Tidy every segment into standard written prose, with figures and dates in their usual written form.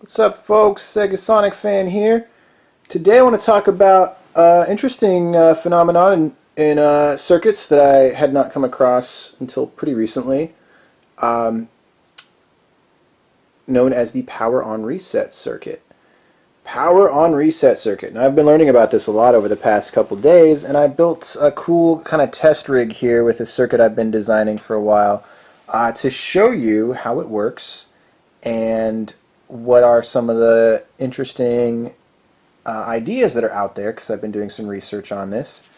What's up, folks? Sega Sonic fan here. Today I want to talk about interesting phenomenon in circuits that I had not come across until pretty recently, known as the power on reset circuit. Power on reset circuit. Now I've been learning about this a lot over the past couple days, and I built a cool kind of test rig here with a circuit I've been designing for a while to show you how it works and what are some of the interesting ideas that are out there, because I've been doing some research on this,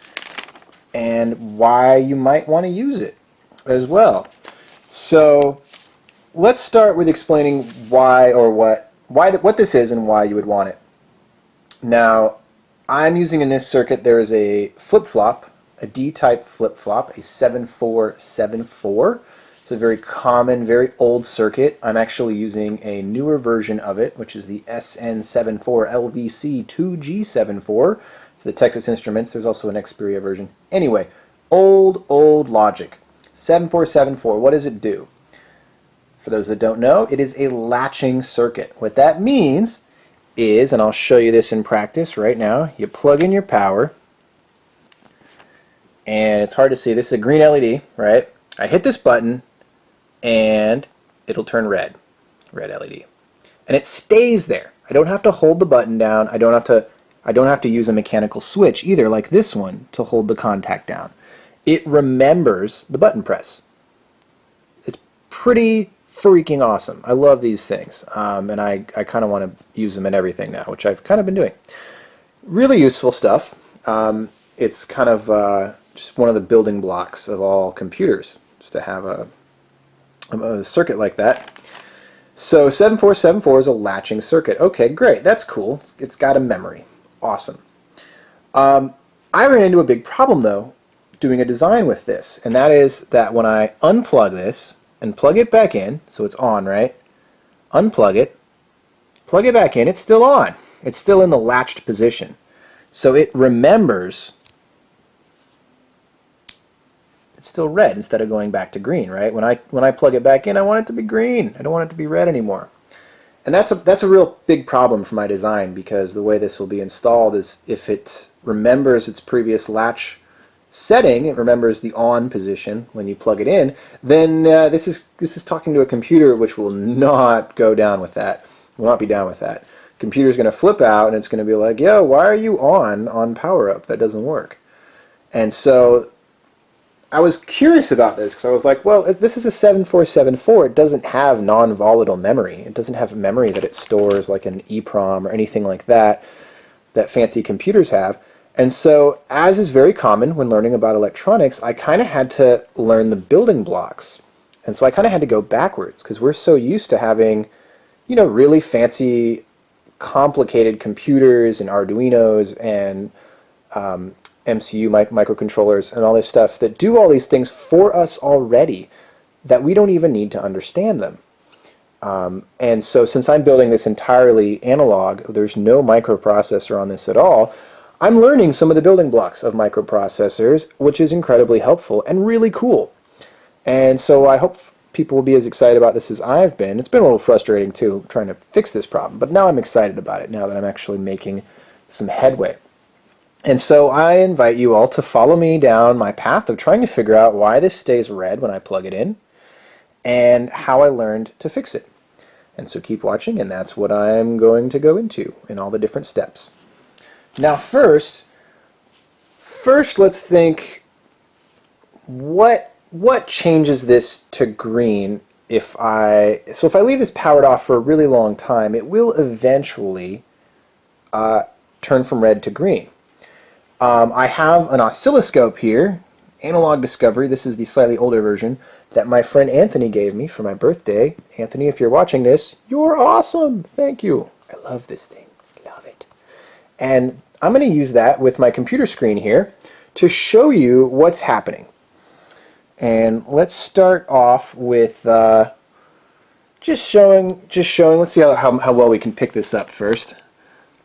and why you might want to use it as well. So let's start with explaining why or what this is and why you would want it. Now, I'm using in this circuit, there is a flip-flop, a D-type flip-flop, a 7474. It's a very common, very old circuit. I'm actually using a newer version of it, which is the SN74LVC2G74. It's the Texas Instruments. There's also an Xperia version. Anyway, old logic. 7474, what does it do? For those that don't know, it is a latching circuit. What that means is, and I'll show you this in practice right now, you plug in your power, and it's hard to see. This is a green LED, right? I hit this button, and it'll turn red LED, and it stays there. I don't have to hold the button down. I don't have to use a mechanical switch either, like this one, to hold the contact down. It remembers the button press. It's pretty freaking awesome. I love these things, and I kind of want to use them in everything now, which I've kind of been doing. Really useful stuff. It's kind of just one of the building blocks of all computers, just to have a circuit like that. So 7474 is a latching circuit. Okay, great. That's cool. It's got a memory. Awesome. I ran into a big problem, though, doing a design with this, and that is that when I unplug this and plug it back in, so it's on, right? Unplug it, plug it back in, it's still on. It's still in the latched position. So it remembers it's still red instead of going back to green, right? When I plug it back in, I want it to be green. I don't want it to be red anymore. And that's a real big problem for my design, because the way this will be installed is if it remembers its previous latch setting, it remembers the on position when you plug it in, then this is talking to a computer which will not go down with that. Will not be down with that. Computer's going to flip out, and it's going to be like, yo, why are you on power up? That doesn't work. And so I was curious about this, because I was like, well, if this is a 7474, it doesn't have non-volatile memory. It doesn't have memory that it stores like an EEPROM or anything like that fancy computers have. And so, as is very common when learning about electronics, I kind of had to learn the building blocks. And so I kind of had to go backwards, because we're so used to having, you know, really fancy, complicated computers and Arduinos and MCU microcontrollers and all this stuff that do all these things for us already, that we don't even need to understand them. And so since I'm building this entirely analog, there's no microprocessor on this at all, I'm learning some of the building blocks of microprocessors, which is incredibly helpful and really cool. And so I hope people will be as excited about this as I've been. It's been a little frustrating too, trying to fix this problem, but now I'm excited about it, now that I'm actually making some headway. And so I invite you all to follow me down my path of trying to figure out why this stays red when I plug it in, and how I learned to fix it. And so keep watching, and that's what I'm going to go into in all the different steps. Now first let's think, what changes this to green if I leave this powered off for a really long time, it will eventually turn from red to green. I have an oscilloscope here, Analog Discovery. This is the slightly older version that my friend Anthony gave me for my birthday. Anthony, if you're watching this, you're awesome. Thank you. I love this thing. I love it. And I'm going to use that with my computer screen here to show you what's happening. And let's start off with just showing. Let's see how well we can pick this up first.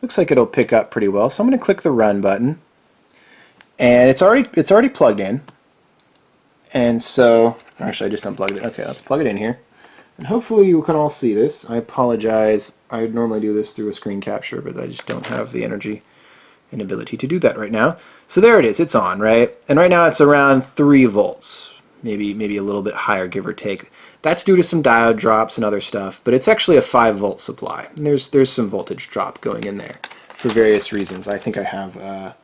Looks like it'll pick up pretty well. So I'm going to click the run button. And it's already plugged in. And so, actually I just unplugged it. Okay, let's plug it in here. And hopefully you can all see this. I apologize. I would normally do this through a screen capture, but I just don't have the energy and ability to do that right now. So there it is. It's on, right? And right now it's around 3 volts, maybe a little bit higher, give or take. That's due to some diode drops and other stuff, but it's actually a 5-volt supply. And there's some voltage drop going in there for various reasons. I think I have a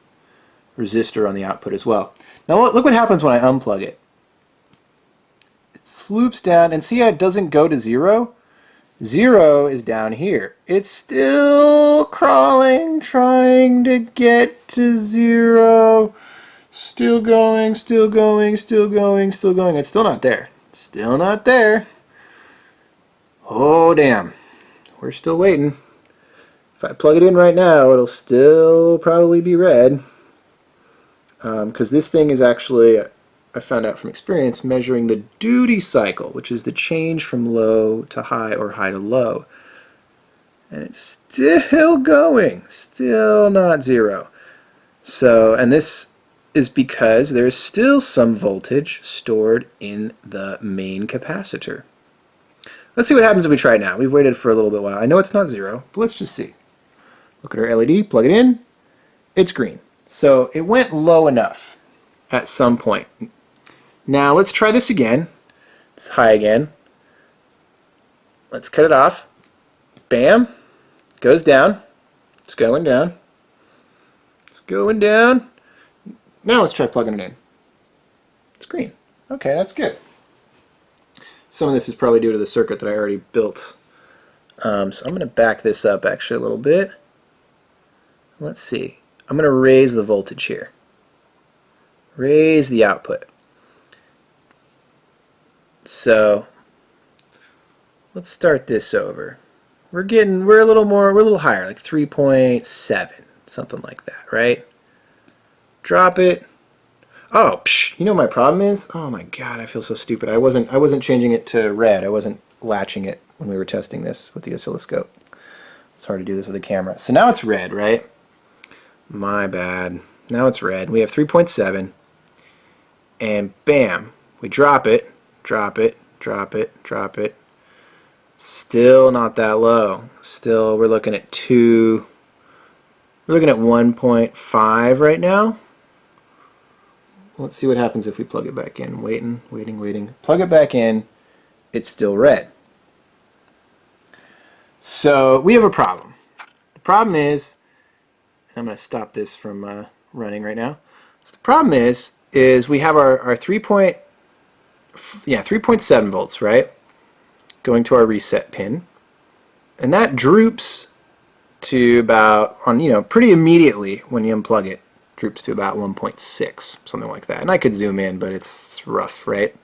resistor on the output as well. Now look what happens when I unplug it. It sloops down, and see how it doesn't go to 0? 0 is down here. It's still crawling, trying to get to 0. Still going, still going, still going, still going. It's still not there. Still not there. Oh, damn. We're still waiting. If I plug it in right now, it'll still probably be red. Because this thing is actually, I found out from experience, measuring the duty cycle, which is the change from low to high or high to low. And it's still going, still not 0. So, and this is because there's still some voltage stored in the main capacitor. Let's see what happens if we try it now. We've waited for a little bit while. I know it's not 0, but let's just see. Look at our LED, plug it in, it's green. So it went low enough at some point. Now let's try this again. It's high again. Let's cut it off. Bam. Goes down. It's going down. It's going down. Now let's try plugging it in. It's green. Okay, that's good. Some of this is probably due to the circuit that I already built. So I'm going to back this up actually a little bit. Let's see. I'm going to raise the voltage here. Raise the output. So let's start this over. We're a little higher, like 3.7, something like that, right? Drop it. Oh, you know what my problem is? Oh my god, I feel so stupid. I wasn't changing it to red. I wasn't latching it when we were testing this with the oscilloscope. It's hard to do this with a camera. So now it's red, right? My bad. Now it's red. We have 3.7, and bam, we drop it, drop it, drop it, drop it. Still not that low. Still, we're looking at 2. We're looking at 1.5 right now. Let's see what happens if we plug it back in. Waiting, waiting, waiting. Plug it back in. It's still red. So we have a problem. The problem is, I'm going to stop this from running right now. So the problem is we have our 3.7 volts, right? Going to our reset pin, and that droops to about, pretty immediately when you unplug it, droops to about 1.6, something like that. And I could zoom in, but it's rough, right?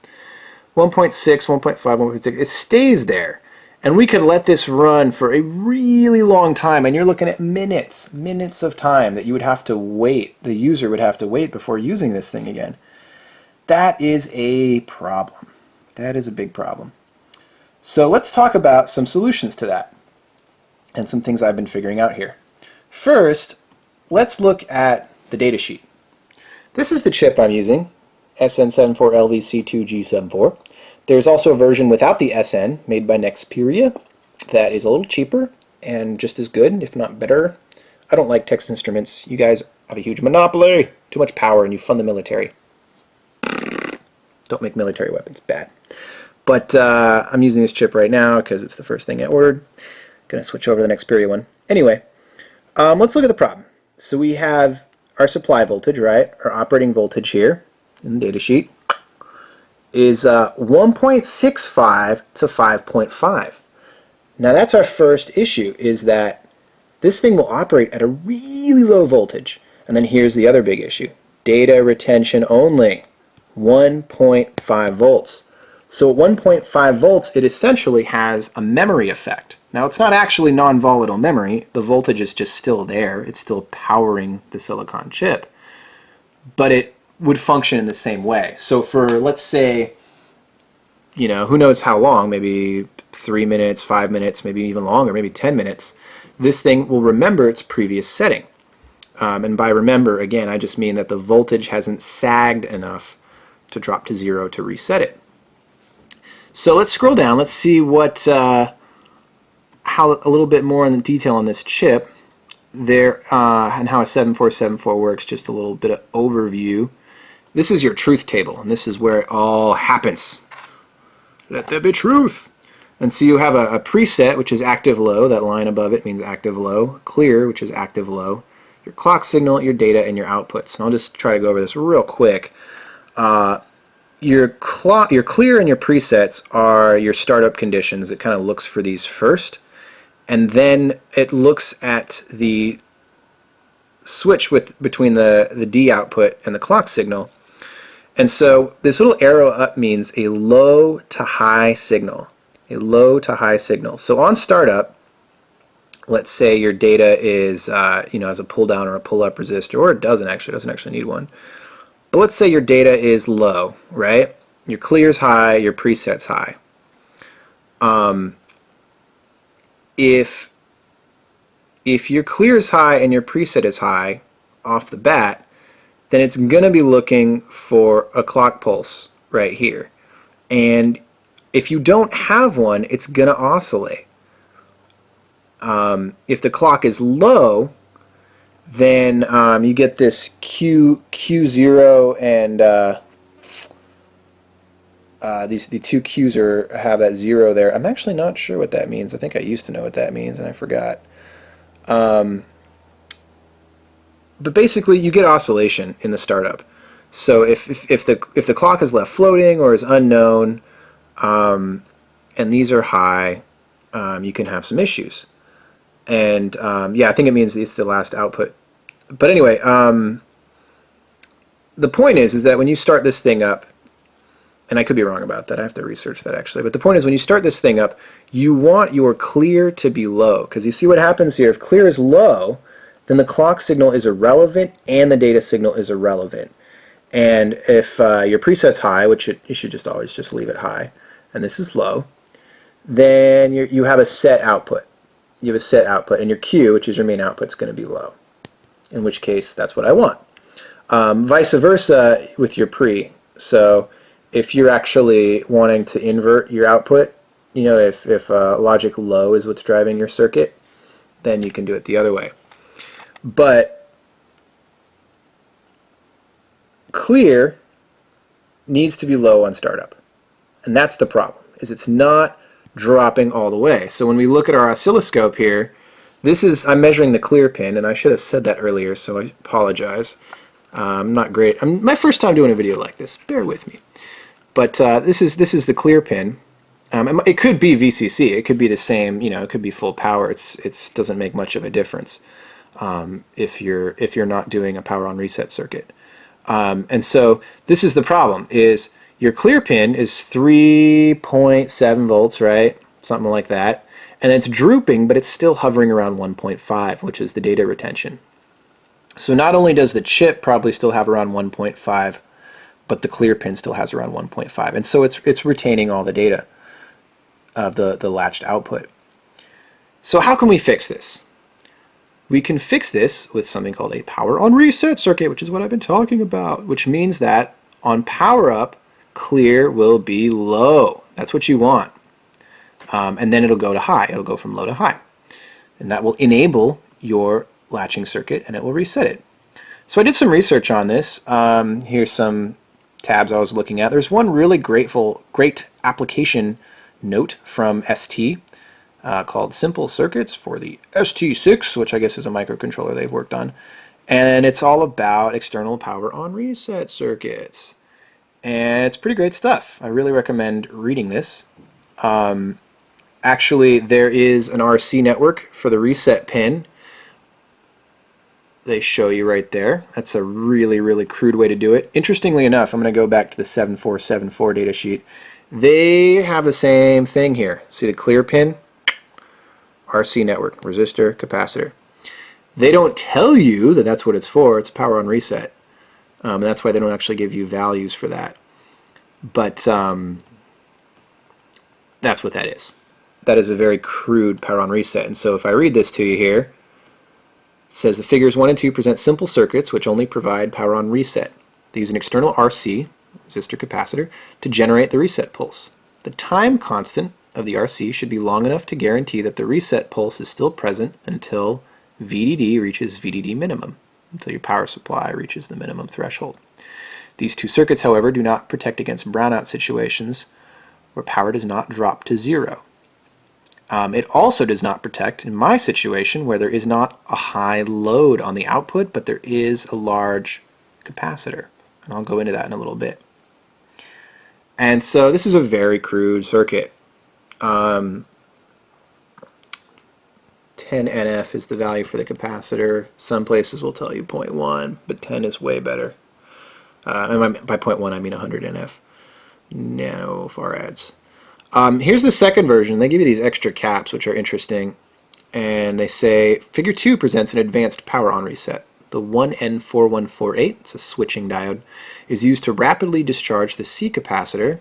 1.6, 1.5, 1.6. It stays there. And we could let this run for a really long time, and you're looking at minutes of time that you would have to wait, the user would have to wait before using this thing again. That is a problem. That is a big problem. So let's talk about some solutions to that and some things I've been figuring out here. First, let's look at the data sheet. This is the chip I'm using, SN74LVC2G74. There's also a version without the SN made by Nexperia that is a little cheaper and just as good, if not better. I don't like Texas Instruments. You guys have a huge monopoly, too much power, and you fund the military. Don't make military weapons, bad. But I'm using this chip right now because it's the first thing I ordered. Gonna switch over to the Nexperia one. Anyway, let's look at the problem. So we have our supply voltage, right? Our operating voltage here in the data sheet is 1.65 to 5.5. Now that's our first issue, is that this thing will operate at a really low voltage. And then here's the other big issue. Data retention only, 1.5 volts. So at 1.5 volts, it essentially has a memory effect. Now it's not actually non-volatile memory. The voltage is just still there. It's still powering the silicon chip. But it would function in the same way. So for, let's say, who knows how long, maybe 3 minutes, 5 minutes, maybe even longer, maybe 10 minutes, this thing will remember its previous setting. And by remember, again, I just mean that the voltage hasn't sagged enough to drop to 0 to reset it. So let's scroll down. Let's see what how a little bit more in the detail on this chip there and how a 7474 works. Just a little bit of overview. This is your truth table, and this is where it all happens. Let there be truth. And so you have a preset, which is active low. That line above it means active low. Clear, which is active low. Your clock signal, your data, and your outputs. And I'll just try to go over this real quick. Your clear and your presets are your startup conditions. It kind of looks for these first, and then it looks at the switch between the D output and the clock signal. And so this little arrow up means a low to high signal. A low to high signal. So on startup, let's say your data is has a pull down or a pull up resistor, or it doesn't actually need one. But let's say your data is low, right? Your clear's high, your preset's high. If your clear is high and your preset is high off the bat, then it's going to be looking for a clock pulse right here. And if you don't have one, it's going to oscillate. If the clock is low, then you get this Q0 and the two Qs have that 0 there. I'm actually not sure what that means. I think I used to know what that means and I forgot. But basically, you get oscillation in the startup. So if the clock is left floating or is unknown, and these are high, you can have some issues. And yeah, I think it means it's the last output. But anyway, the point is that when you start this thing up, and I could be wrong about that, I have to research that actually, but the point is when you start this thing up, you want your clear to be low, because you see what happens here. If clear is low, then the clock signal is irrelevant and the data signal is irrelevant. And if your preset's high, which you should just always just leave it high, and this is low, then you have a set output. You have a set output, and your Q, which is your main output, is going to be low, in which case that's what I want. Vice versa with your pre. So if you're actually wanting to invert your output, if logic low is what's driving your circuit, then you can do it the other way. But clear needs to be low on startup, and that's the problem, is it's not dropping all the way. So when we look at our oscilloscope here, I'm measuring the clear pin, and I should have said that earlier, so I apologize. I'm not great. My first time doing a video like this. Bear with me. But this is the clear pin. It could be VCC. It could be the same. It could be full power. It doesn't make much of a difference if you're not doing a power on reset circuit. And so this is the problem: is your clear pin is 3.7 volts, right? Something like that. And it's drooping, but it's still hovering around 1.5, which is the data retention. So not only does the chip probably still have around 1.5, but the clear pin still has around 1.5. And so it's retaining all the data of the latched output. So how can we fix this? We can fix this with something called a power on reset circuit, which is what I've been talking about, which means that on power up, clear will be low. That's what you want. And then it'll go to high. It'll go from low to high. And that will enable your latching circuit, and it will reset it. So I did some research on this. Here's some tabs I was looking at. There's one really great application note from ST called Simple Circuits for the ST6, which I guess is a microcontroller they've worked on. And it's all about external power on reset circuits. And it's pretty great stuff. I really recommend reading this. Actually, there is an RC network for the reset pin. They show you right there. That's a really, really crude way to do it. Interestingly enough, I'm going to go back to the 7474 data sheet. They have the same thing here. See the clear pin? RC network, resistor, capacitor. They don't tell you that that's what it's for. It's power on reset. And that's why they don't actually give you values for that. But that's what that is. That is a very crude power on reset. And so if I read this to you here, it says the figures 1 and 2 present simple circuits which only provide power on reset. They use an external RC, resistor capacitor, to generate the reset pulse. The time constant of the RC should be long enough to guarantee that the reset pulse is still present until VDD reaches VDD minimum, until your power supply reaches the minimum threshold. These two circuits, however, do not protect against brownout situations where power does not drop to zero. It also does not protect in my situation where there is not a high load on the output, but there is a large capacitor. And I'll go into that in a little bit. And so this is a very crude circuit. 10 NF is the value for the capacitor. Some places will tell you 0.1, but 10 is way better. And by 0.1 I mean 100 NF, nanofarads. Here's the second version. They give you these extra caps, which are interesting. And they say, Figure 2 presents an advanced power on reset. The 1N4148, it's a switching diode, is used to rapidly discharge the C capacitor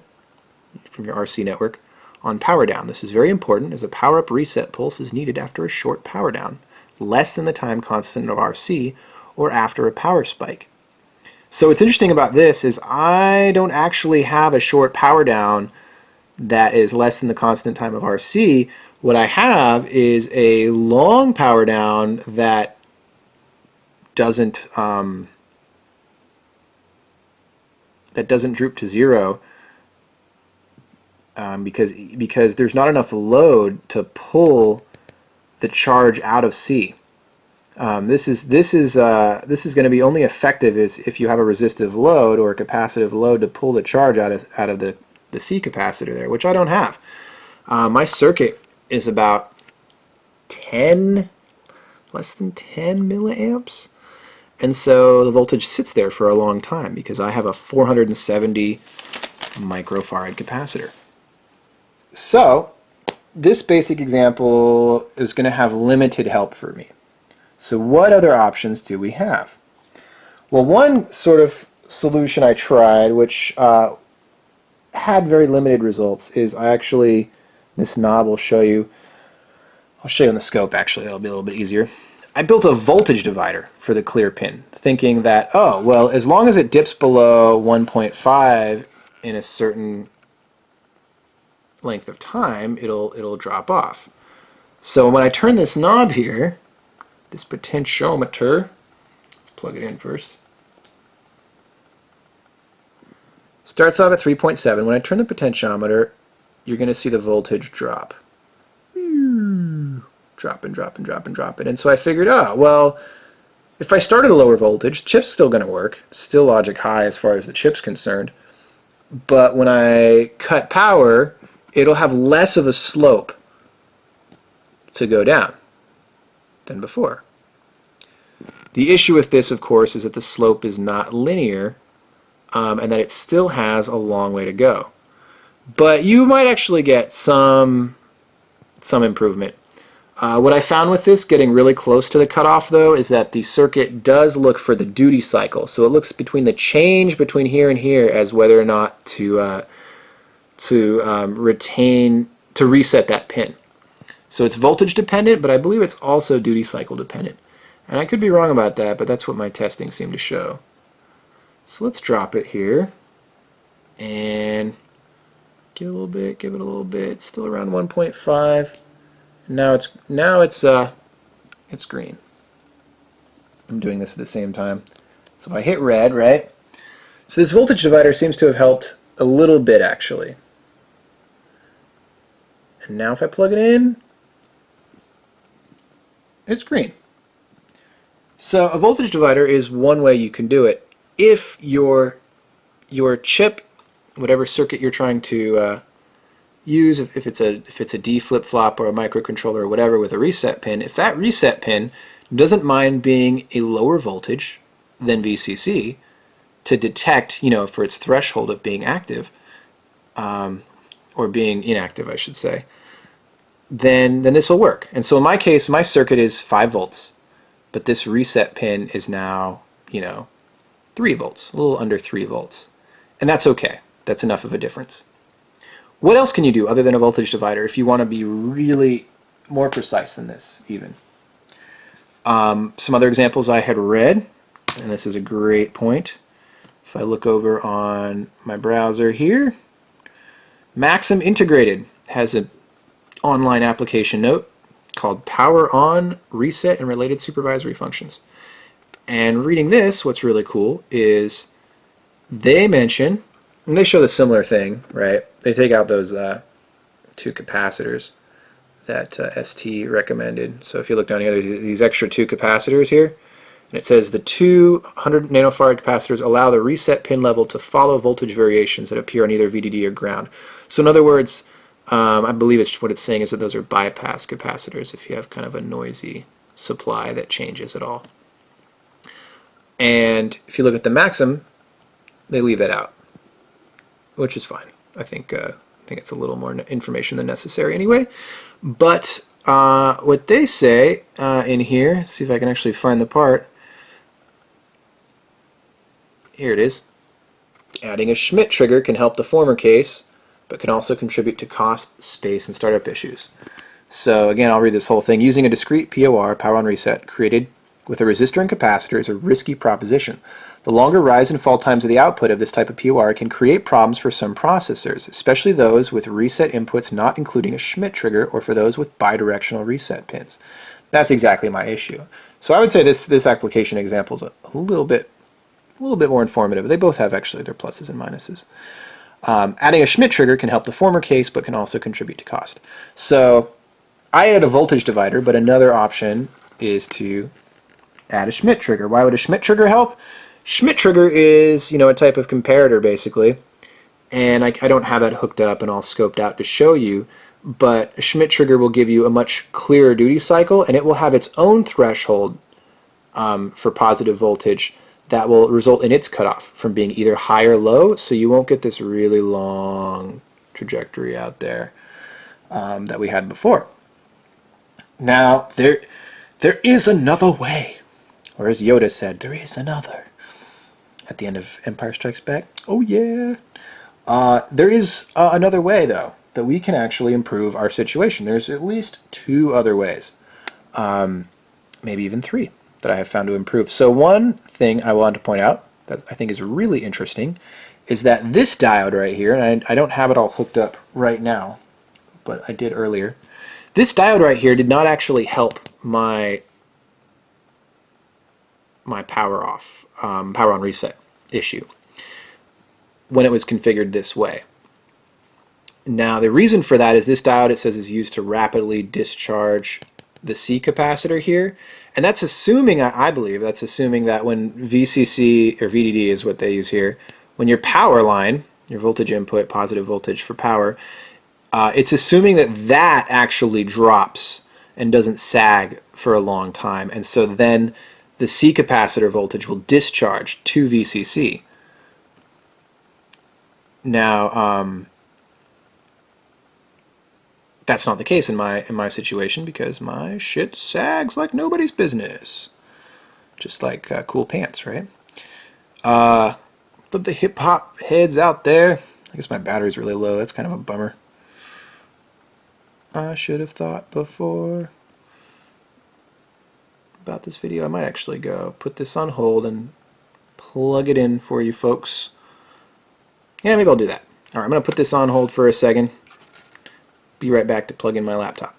from your RC network on power down. This is very important as a power up reset pulse is needed after a short power down, less than the time constant of RC, or after a power spike. So what's interesting about this is I don't actually have a short power down that is less than the constant time of RC. What I have is a long power down that doesn't droop to zero because there's not enough load to pull the charge out of C. This is going to be only effective if you have a resistive load or a capacitive load to pull the charge out of the C capacitor there, which I don't have. My circuit is about less than 10 milliamps. And so the voltage sits there for a long time because I have a 470 microfarad capacitor. So this basic example is going to have limited help for me. So what other options do we have? Well, one sort of solution I tried, which had very limited results, is this knob will show you, I'll show you on the scope actually, that'll be a little bit easier. I built a voltage divider for the clear pin, thinking that, oh, well, as long as it dips below 1.5 in a certain length of time, it'll drop off. So when I turn this knob here, this potentiometer, let's plug it in first, starts off at 3.7. When I turn the potentiometer, you're going to see the voltage drop. Dropping, dropping, dropping, dropping. And so I figured, oh, well, if I start at a lower voltage, chip's still going to work. Still logic high as far as the chip's concerned. But when I cut power, it'll have less of a slope to go down than before. The issue with this, of course, is that the slope is not linear and that it still has a long way to go. But you might actually get some improvement. What I found with this, getting really close to the cutoff though, is that the circuit does look for the duty cycle. So it looks between the change between here and here as whether or not to reset that pin. So it's voltage dependent, but I believe it's also duty cycle dependent. And I could be wrong about that, but that's what my testing seemed to show. So let's drop it here and give it a little bit, give it a little bit. It's still around 1.5. Now it's green. I'm doing this at the same time. So if I hit red, right? So this voltage divider seems to have helped a little bit actually. And now if I plug it in, it's green. So a voltage divider is one way you can do it. If your chip, whatever circuit you're trying to use, if it's a D flip-flop or a microcontroller or whatever with a reset pin, if that reset pin doesn't mind being a lower voltage than VCC to detect, for its threshold of being active, or being inactive, I should say, then this will work. And so in my case, my circuit is 5 volts, but this reset pin is now, 3 volts, a little under 3 volts. And that's okay. That's enough of a difference. What else can you do other than a voltage divider if you want to be really more precise than this, even? Some other examples I had read, and this is a great point. If I look over on my browser here, Maxim Integrated has an online application note called Power On, Reset, and Related Supervisory Functions. And reading this, what's really cool is they mention, and they show the similar thing, right? They take out those two capacitors that ST recommended. So if you look down here, there's these extra two capacitors here. And it says the 200 nanofarad capacitors allow the reset pin level to follow voltage variations that appear on either VDD or ground. So in other words, I believe what it's saying is that those are bypass capacitors if you have kind of a noisy supply that changes at all. And if you look at the Maxim, they leave that out, which is fine. I think it's a little more information than necessary anyway. But what they say in here, see if I can actually find the part. Here it is. Adding a Schmidt trigger can help the former case, but can also contribute to cost, space, and startup issues. So again, I'll read this whole thing. Using a discrete POR, power on reset, created with a resistor and capacitor is a risky proposition. The longer rise and fall times of the output of this type of POR can create problems for some processors, especially those with reset inputs not including a Schmidt trigger or for those with bidirectional reset pins. That's exactly my issue. So I would say this application example is a little bit more informative. They both have actually their pluses and minuses. Adding a Schmidt trigger can help the former case, but can also contribute to cost. So I added a voltage divider, but another option is to add a Schmidt trigger. Why would a Schmidt trigger help? Schmidt trigger is, a type of comparator basically, and I don't have that hooked up and all scoped out to show you, but a Schmidt trigger will give you a much clearer duty cycle, and it will have its own threshold for positive voltage that will result in its cutoff from being either high or low, so you won't get this really long trajectory out there that we had before. Now, there is another way, or as Yoda said, there is another. At the end of Empire Strikes Back, oh yeah. There is another way, though, that we can actually improve our situation. There's at least two other ways, maybe even three, that I have found to improve. So one thing I wanted to point out that I think is really interesting is that this diode right here, and I don't have it all hooked up right now, but I did earlier. This diode right here did not actually help my power off, power on reset issue when it was configured this way. Now the reason for that is this diode, it says, is used to rapidly discharge the C capacitor here, and that's assuming, I believe, that's assuming that when VCC, or VDD is what they use here, when your power line, your voltage input, positive voltage for power, it's assuming that actually drops and doesn't sag for a long time, and so then the C capacitor voltage will discharge to VCC. Now, that's not the case in my situation because my shit sags like nobody's business. Just like cool pants, right? But the hip hop heads out there, I guess my battery's really low. That's kind of a bummer. I should have thought before about this video. I might actually go put this on hold and plug it in for you folks. Yeah, maybe I'll do that. Alright, I'm going to put this on hold for a second. Be right back to plug in my laptop.